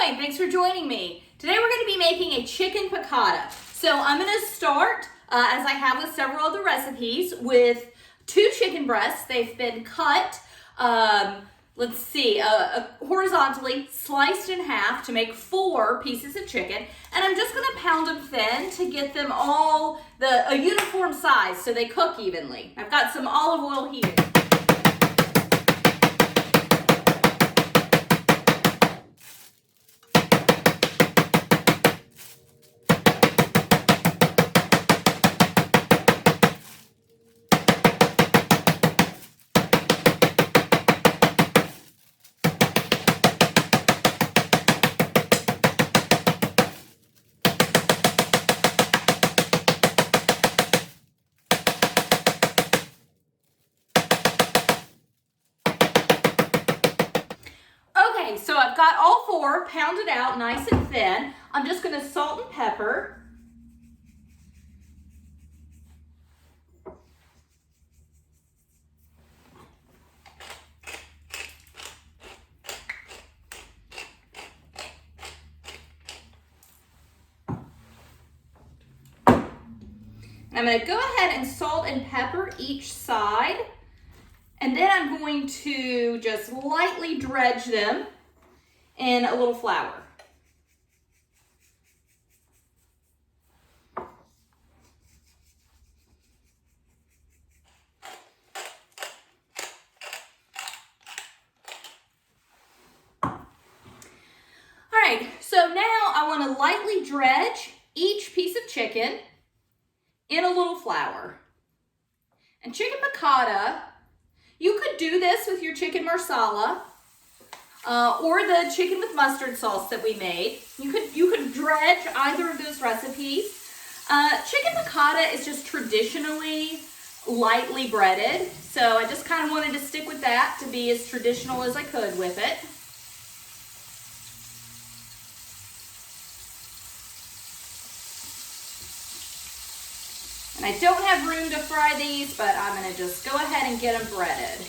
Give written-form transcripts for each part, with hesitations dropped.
Hi, thanks for joining me. Today we're going to be making a chicken piccata. So I'm going to start, as I have with several other recipes, with 2 chicken breasts. They've been cut, horizontally, sliced in half to make 4 pieces of chicken. And I'm just going to pound them thin to get them all a uniform size so they cook evenly. I've got some olive oil heated. So I've got all 4 pounded out nice and thin. I'm just going to salt and pepper. I'm going to go ahead and salt and pepper each side. And then I'm going to just lightly dredge them in a little flour. All right, so now I want to lightly dredge each piece of chicken in a little flour. And chicken piccata, you could do this with your chicken marsala or the chicken with mustard sauce that we made. You could dredge either of those recipes. Chicken piccata is just traditionally lightly breaded, so I just kind of wanted to stick with that to be as traditional as I could with it. And I don't have room to fry these, but I'm going to just go ahead and get them breaded.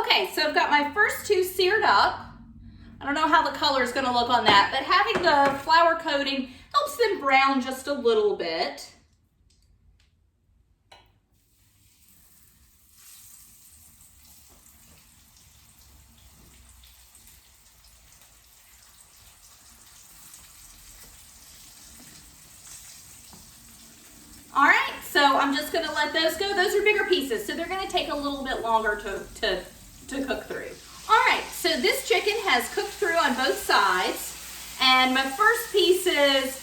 Okay, so I've got my first 2 seared up. I don't know how the color is going to look on that, but having the flour coating helps them brown just a little bit. All right, so I'm just going to let those go. Those are bigger pieces, so they're going to take a little bit longer to cook through. All right, so this chicken has cooked through on both sides, and my first piece is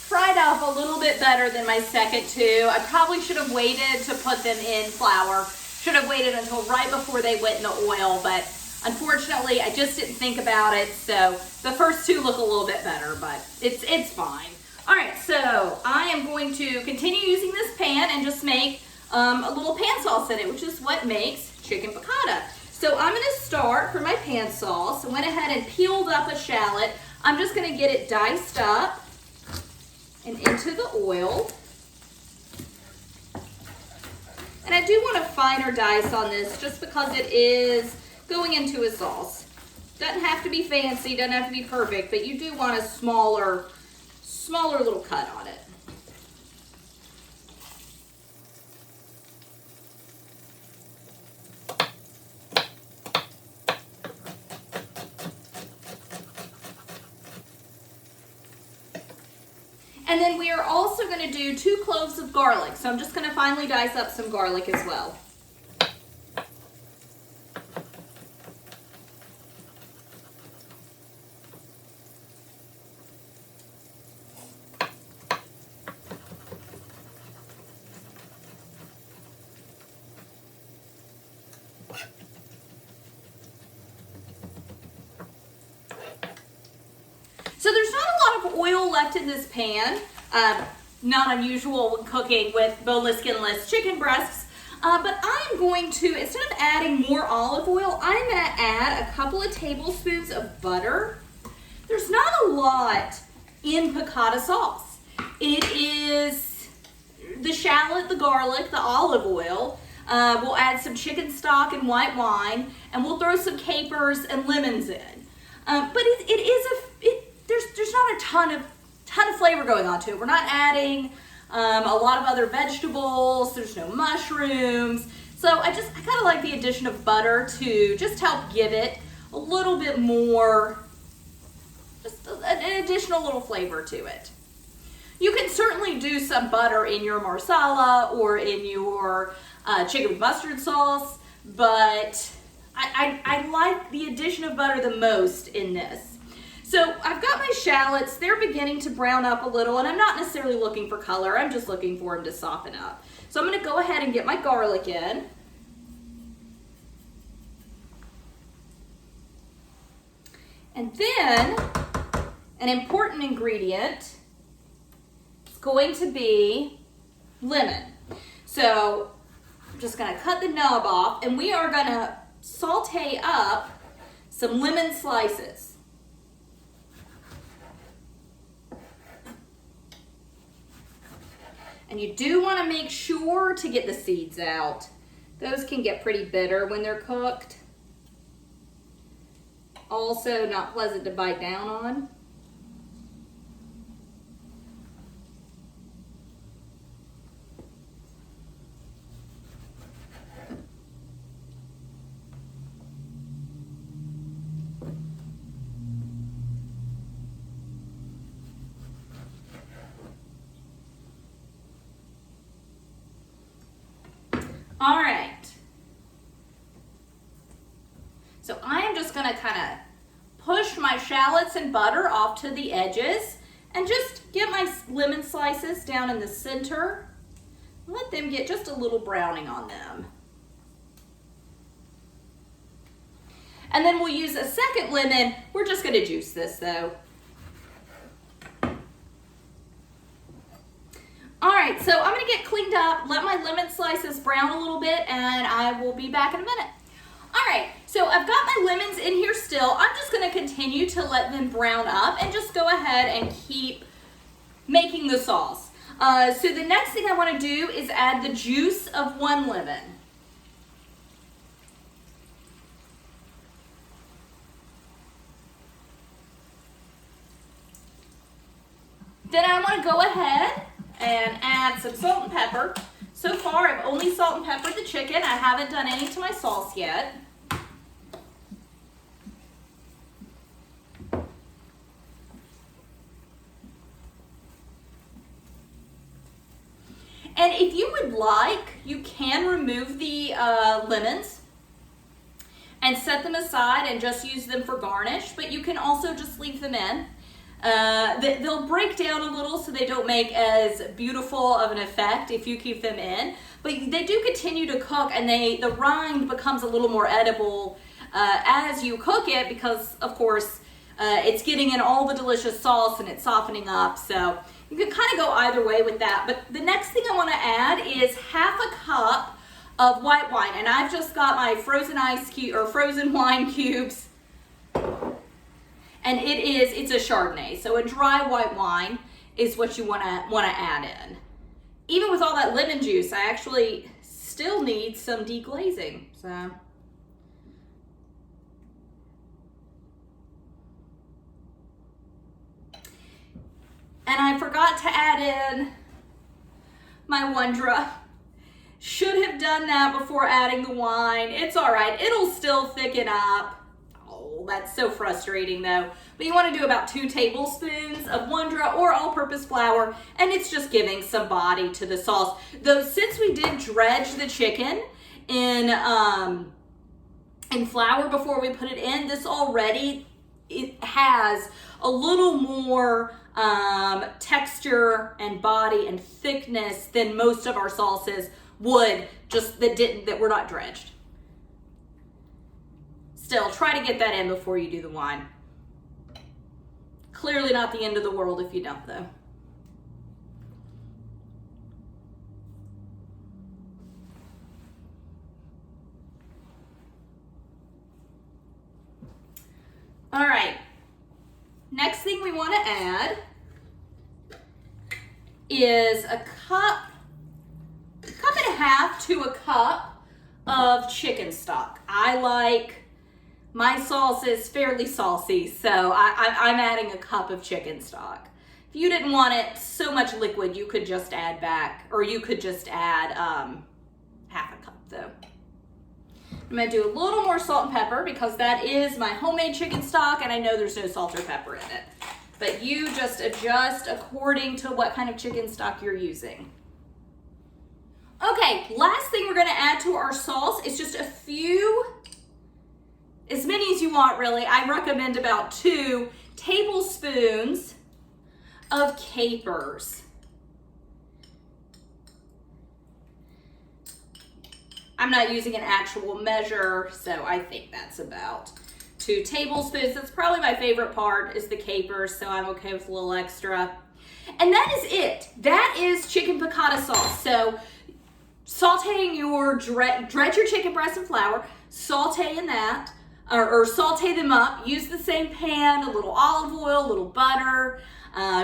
fried up a little bit better than my second 2. I probably should have waited to put them in flour. Should have waited until right before they went in the oil, but unfortunately, I just didn't think about it, so the first 2 look a little bit better, but it's fine. All right, so I am going to continue using this pan and just make a little pan sauce in it, which is what makes chicken piccata. So I'm going to start for my pan sauce. I went ahead and peeled up a shallot. I'm just going to get it diced up and into the oil. And I do want a finer dice on this just because it is going into a sauce. Doesn't have to be fancy, doesn't have to be perfect, but you do want a smaller little cut on it. And then we are also going to do 2 cloves of garlic. So I'm just going to finely dice up some garlic as well. So there's not a lot of oil left in this pan. not unusual when cooking with boneless, skinless chicken breasts. But I'm going to, instead of adding more olive oil, I'm going to add a couple of tablespoons of butter. There's not a lot in piccata sauce. It is the shallot, the garlic, the olive oil. We'll add some chicken stock and white wine, and we'll throw some capers and lemons in. But there's not a ton of flavor going on to it. We're not adding a lot of other vegetables. There's no mushrooms. So I kind of like the addition of butter to just help give it a little bit more, just an additional little flavor to it. You can certainly do some butter in your marsala or in your chicken with mustard sauce, but I like the addition of butter the most in this. So I've got my shallots. They're beginning to brown up a little, and I'm not necessarily looking for color. I'm just looking for them to soften up. So I'm going to go ahead and get my garlic in. And then an important ingredient is going to be lemon. So I'm just going to cut the nub off, and we are going to saute up some lemon slices. And you do want to make sure to get the seeds out. Those can get pretty bitter when they're cooked. Also not pleasant to bite down on. All right, so I am just going to kind of push my shallots and butter off to the edges and just get my lemon slices down in the center. Let them get just a little browning on them. And then we'll use a second lemon. We're just going to juice this though. All right, so I'm gonna get cleaned up, let my lemon slices brown a little bit, and I will be back in a minute. All right, so I've got my lemons in here still. I'm just gonna continue to let them brown up and just go ahead and keep making the sauce. So the next thing I wanna do is add the juice of 1 lemon. Then I wanna go ahead and add some salt and pepper. So far, I've only salt and peppered the chicken. I haven't done any to my sauce yet. And if you would like, you can remove the lemons and set them aside and just use them for garnish, but you can also just leave them in. They'll break down a little so they don't make as beautiful of an effect if you keep them in, but they do continue to cook, and the rind becomes a little more edible as you cook it because, of course, it's getting in all the delicious sauce and it's softening up. So you can kind of go either way with that. But the next thing I want to add is half a cup of white wine, and I've just got my frozen wine cubes. And it's a Chardonnay, so a dry white wine is what you wanna add in. Even with all that lemon juice, I actually still need some deglazing, so. And I forgot to add in my Wondra. Should have done that before adding the wine. It's all right, it'll still thicken up. That's so frustrating though. But you want to do about 2 tablespoons of Wondra or all-purpose flour, and it's just giving some body to the sauce. Though since we did dredge the chicken in flour before we put it in, this already it has a little more texture and body and thickness than most of our sauces would, just that were not dredged. Still, try to get that in before you do the wine. Clearly not the end of the world if you don't, though. All right, next thing we want to add is a cup and a half to a cup of chicken stock. I like my sauces fairly saucy, so I'm adding a cup of chicken stock. If you didn't want it so much liquid, you could just add back, or you could just add half a cup though. I'm gonna do a little more salt and pepper because that is my homemade chicken stock and I know there's no salt or pepper in it. But you just adjust according to what kind of chicken stock you're using. Okay, last thing we're gonna add to our sauce is just a few, as many as you want really. I recommend about 2 tablespoons of capers. I'm not using an actual measure, so I think that's about 2 tablespoons. That's probably my favorite part is the capers, so I'm okay with a little extra. And that is it. That is chicken piccata sauce. So sauteing your, dredge your chicken breast in flour, saute in that, or saute them up. Use the same pan, a little olive oil, a little butter,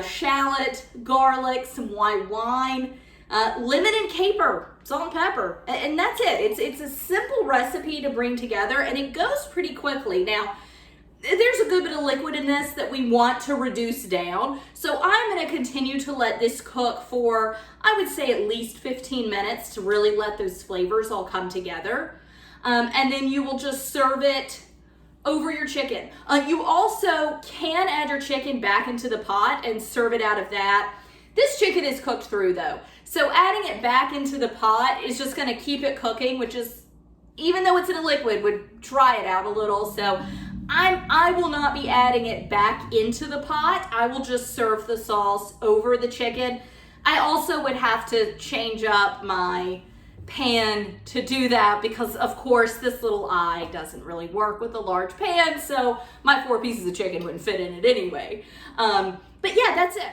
shallot, garlic, some white wine, lemon and caper, salt and pepper, and that's it. It's a simple recipe to bring together and it goes pretty quickly. Now, there's a good bit of liquid in this that we want to reduce down. So I'm gonna continue to let this cook for, I would say at least 15 minutes to really let those flavors all come together. And then you will just serve it over your chicken. You also can add your chicken back into the pot and serve it out of that. This chicken is cooked through though. So adding it back into the pot is just gonna keep it cooking, which is, even though it's in a liquid, would dry it out a little. So I will not be adding it back into the pot. I will just serve the sauce over the chicken. I also would have to change up my pan to do that because of course this little eye doesn't really work with a large pan, so my 4 pieces of chicken wouldn't fit in it anyway. But yeah, that's it.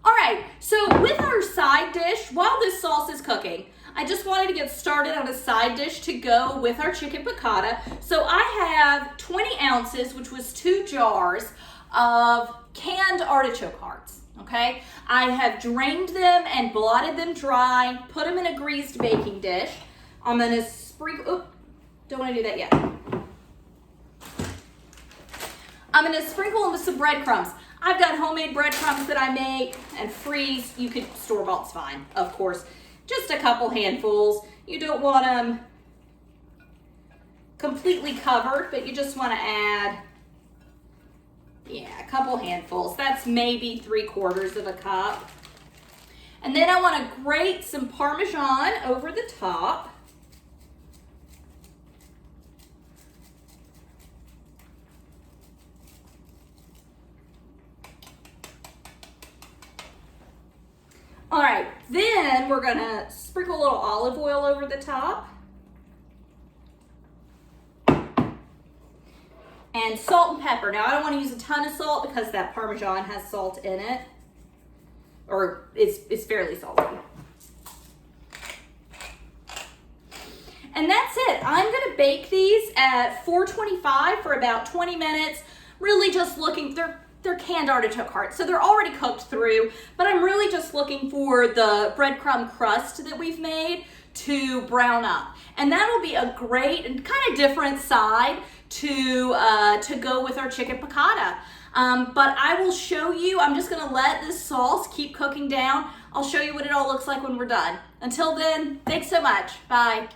All right, so with our side dish, while this sauce is cooking, I just wanted to get started on a side dish to go with our chicken piccata. So I have 20 ounces, which was 2 jars of canned artichoke hearts, okay? I have drained them and blotted them dry, put them in a greased baking dish. I'm gonna sprinkle, don't wanna do that yet. I'm gonna sprinkle them with some breadcrumbs. I've got homemade breadcrumbs that I make and freeze. You could store-bought's fine, of course. Just a couple handfuls. You don't want them completely covered, but you just want to add, yeah, a couple handfuls. That's maybe 3/4 of a cup. And then I want to grate some Parmesan over the top. All right, then we're gonna sprinkle a little olive oil over the top. And salt and pepper. Now I don't wanna use a ton of salt because that Parmesan has salt in it, or it's fairly salty. And that's it. I'm gonna bake these at 425 for about 20 minutes. Really just looking, they're canned artichoke hearts, so they're already cooked through, but I'm really just looking for the breadcrumb crust that we've made to brown up. And that'll be a great and kind of different side to go with our chicken piccata. But I will show you, I'm just gonna let this sauce keep cooking down. I'll show you what it all looks like when we're done. Until then, thanks so much, bye.